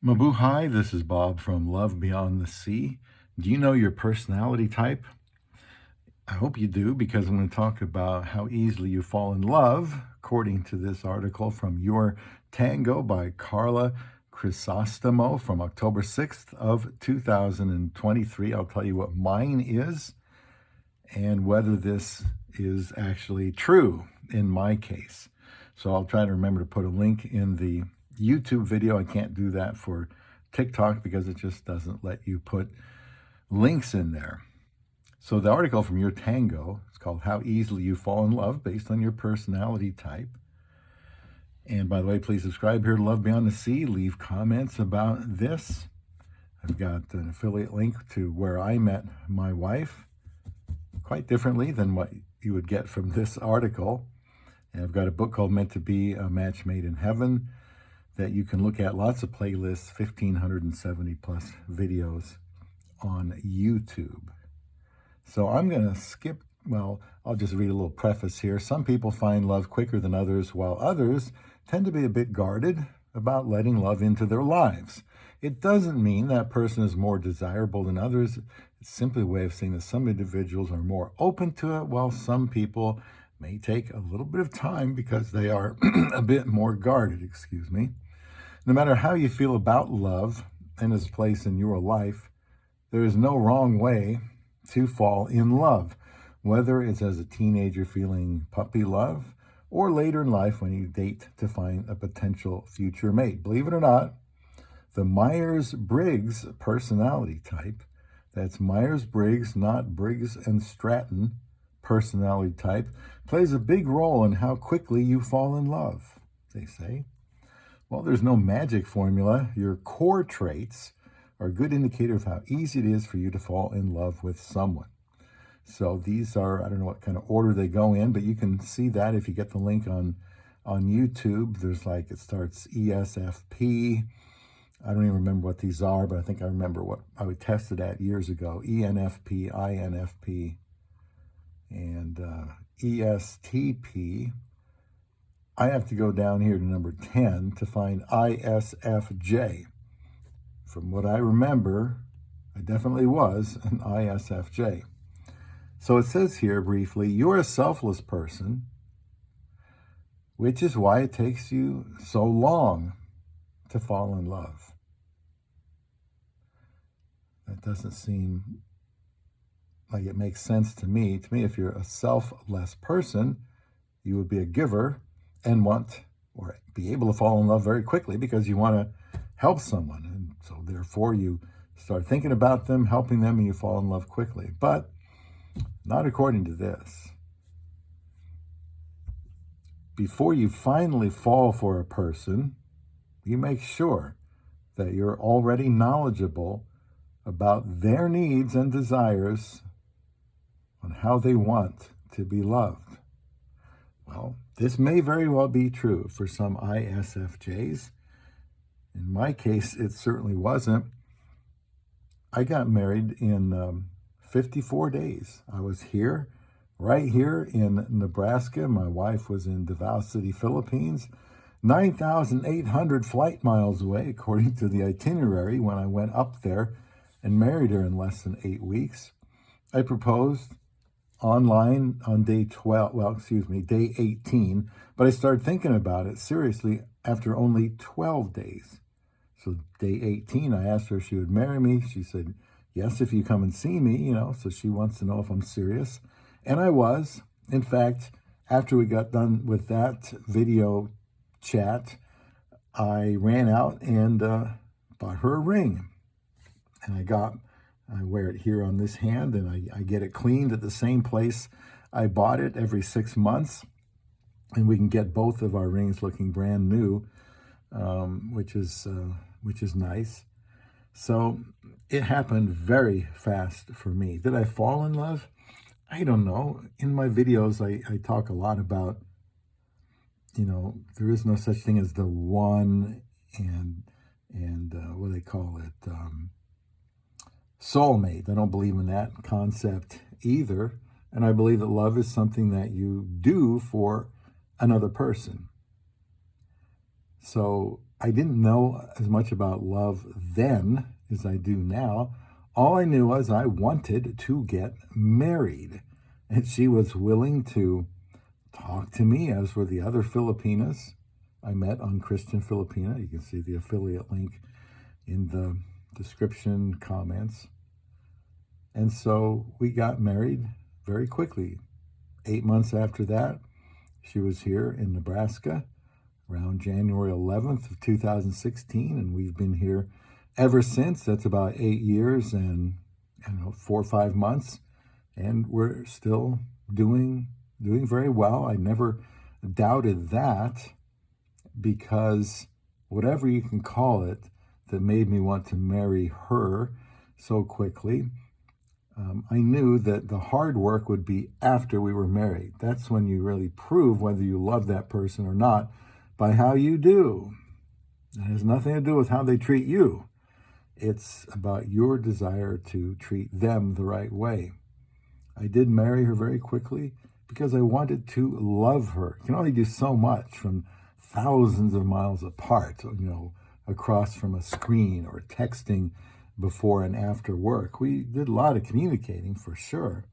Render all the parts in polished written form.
Mabuhay, this is Bob from Love Beyond the Sea. Do you know your personality type? I hope you do, because I'm going to talk about how easily you fall in love, according to this article from Your Tango by Carla Crisostomo from October 6th of 2023. I'll tell you what mine is and whether this is actually true in my case. So I'll try to remember to put a link in the YouTube video. I can't do that for TikTok because it just doesn't let you put links in there. So the article from Your Tango is called How Easily You Fall in Love Based on Your Personality Type. And by the way, please subscribe here to Love Beyond the Sea. Leave comments about this. I've got an affiliate link to where I met my wife, quite differently than what you would get from this article. And I've got a book called Meant to Be, A Match Made in Heaven, that you can look at. Lots of playlists, 1,570 plus videos on YouTube. So I'm going to skip, I'll just read a little preface here. Some people find love quicker than others, while others tend to be a bit guarded about letting love into their lives. It doesn't mean that person is more desirable than others. It's simply a way of saying that some individuals are more open to it, while some people may take a little bit of time because they are a bit more guarded, No matter how you feel about love and its place in your life, there is no wrong way to fall in love, whether it's as a teenager feeling puppy love or later in life when you date to find a potential future mate. Believe it or not, the Myers-Briggs personality type, that's Myers-Briggs, not Briggs and Stratton personality type, plays a big role in how quickly you fall in love, they say. Well, there's no magic formula. Your core traits are a good indicator of how easy it is for you to fall in love with someone. So these are, I don't know what kind of order they go in, but you can see that if you get the link on YouTube. There's it starts ESFP. I don't even remember what these are, but I think I remember what I would tested at years ago. ENFP, INFP, and ESTP. I have to go down here to number 10 to find ISFJ. From what I remember, I definitely was an ISFJ. So it says here briefly, you're a selfless person, which is why it takes you so long to fall in love. That doesn't seem like it makes sense to me. To me, if you're a selfless person, you would be a giver and want or be able to fall in love very quickly because you want to help someone. And so therefore you start thinking about them, helping them, and you fall in love quickly. But not according to this. Before you finally fall for a person, you make sure that you're already knowledgeable about their needs and desires on how they want to be loved. Well, this may very well be true for some ISFJs. In my case, it certainly wasn't. I got married in 54 days. I was here, right here in Nebraska. My wife was in Davao City, Philippines, 9,800 flight miles away, according to the itinerary, when I went up there and married her in less than 8 weeks. I proposed online on day 18, but I started thinking about it seriously after only 12 days. So day 18, I asked her if she would marry me. She said, yes, if you come and see me, so she wants to know if I'm serious. And I was. In fact, after we got done with that video chat, I ran out and bought her a ring. And I wear it here on this hand, and I get it cleaned at the same place I bought it every 6 months. And we can get both of our rings looking brand new, which is nice. So it happened very fast for me. Did I fall in love? I don't know. In my videos, I talk a lot about, there is no such thing as the one and what do they call it? Soulmate. I don't believe in that concept either. And I believe that love is something that you do for another person. So I didn't know as much about love then as I do now. All I knew was I wanted to get married. And she was willing to talk to me, as were the other Filipinas I met on Christian Filipina. You can see the affiliate link in the description comments. And so we got married very quickly. 8 months after that, she was here in Nebraska around January 11th of 2016, and we've been here ever since. That's about 8 years and 4 or 5 months, and we're still doing very well. I never doubted that, because whatever you can call it that made me want to marry her so quickly, I knew that the hard work would be after we were married. That's when you really prove whether you love that person or not, by how you do. It has nothing to do with how they treat you. It's about your desire to treat them the right way. I did marry her very quickly because I wanted to love her. You can only do so much from thousands of miles apart, across from a screen or texting before and after work. We did a lot of communicating for sure.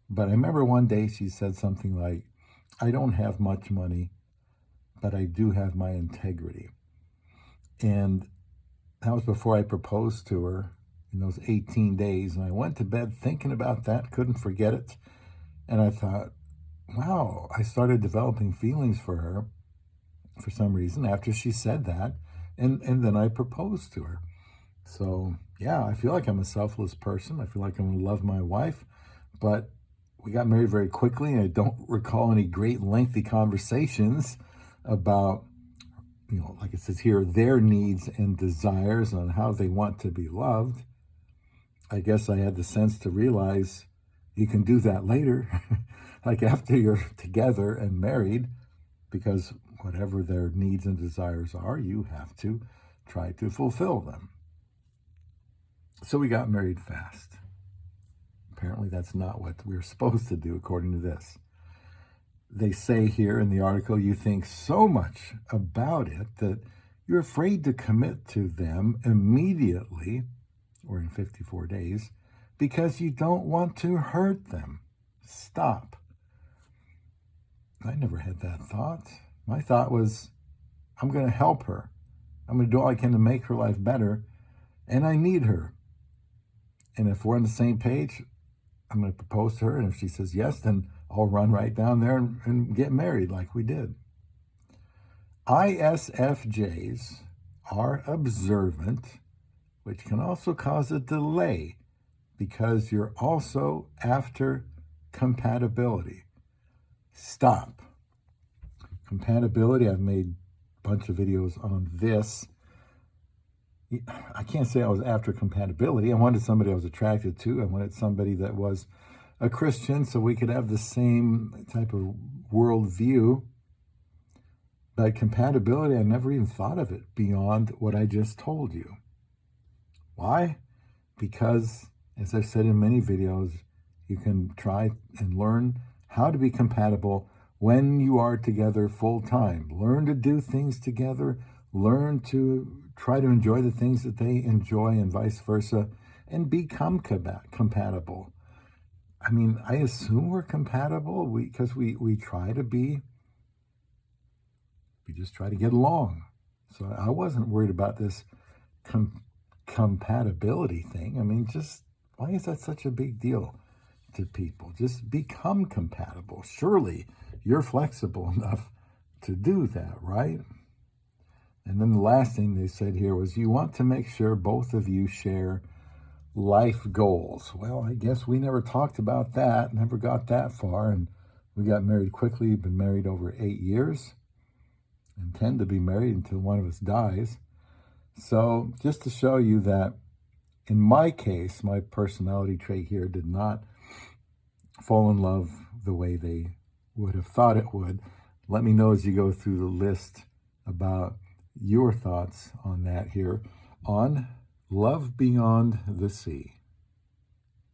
But I remember one day she said something like, "I don't have much money, but I do have my integrity." And that was before I proposed to her in those 18 days. And I went to bed thinking about that, couldn't forget it. And I thought, wow, I started developing feelings for her for some reason after she said that. And then I proposed to her. So yeah, I feel like I'm a selfless person. I feel like I'm going to love my wife. But we got married very quickly, and I don't recall any great lengthy conversations about, like it says here, their needs and desires on how they want to be loved. I guess I had the sense to realize you can do that later, like after you're together and married, because whatever their needs and desires are, you have to try to fulfill them. So we got married fast. Apparently that's not what we're supposed to do according to this. They say here in the article, you think so much about it that you're afraid to commit to them immediately or in 54 days because you don't want to hurt them. Stop. I never had that thought. My thought was, I'm going to help her. I'm going to do all I can to make her life better, and I need her. And if we're on the same page, I'm going to propose to her, and if she says yes, then I'll run right down there and get married like we did. ISFJs are observant, which can also cause a delay because you're also after compatibility. Stop. Compatibility, I've made a bunch of videos on this. I can't say I was after compatibility. I wanted somebody I was attracted to. I wanted somebody that was a Christian so we could have the same type of worldview. But compatibility, I never even thought of it beyond what I just told you. Why? Because, as I've said in many videos, you can try and learn how to be compatible when you are together full time. Learn to do things together. Learn to try to enjoy the things that they enjoy and vice versa, and become compatible. I mean, I assume we're compatible because we try to be, we just try to get along. So I wasn't worried about this compatibility thing. I mean, just why is that such a big deal to people? Just become compatible. Surely you're flexible enough to do that, right? And then the last thing they said here was, you want to make sure both of you share life goals. Well, I guess we never talked about that, never got that far, and we got married quickly, been married over 8 years, intend to be married until one of us dies. So just to show you that in my case, my personality trait here did not fall in love the way they would have thought it would. Let me know as you go through the list about your thoughts on that here on Love Beyond the Sea.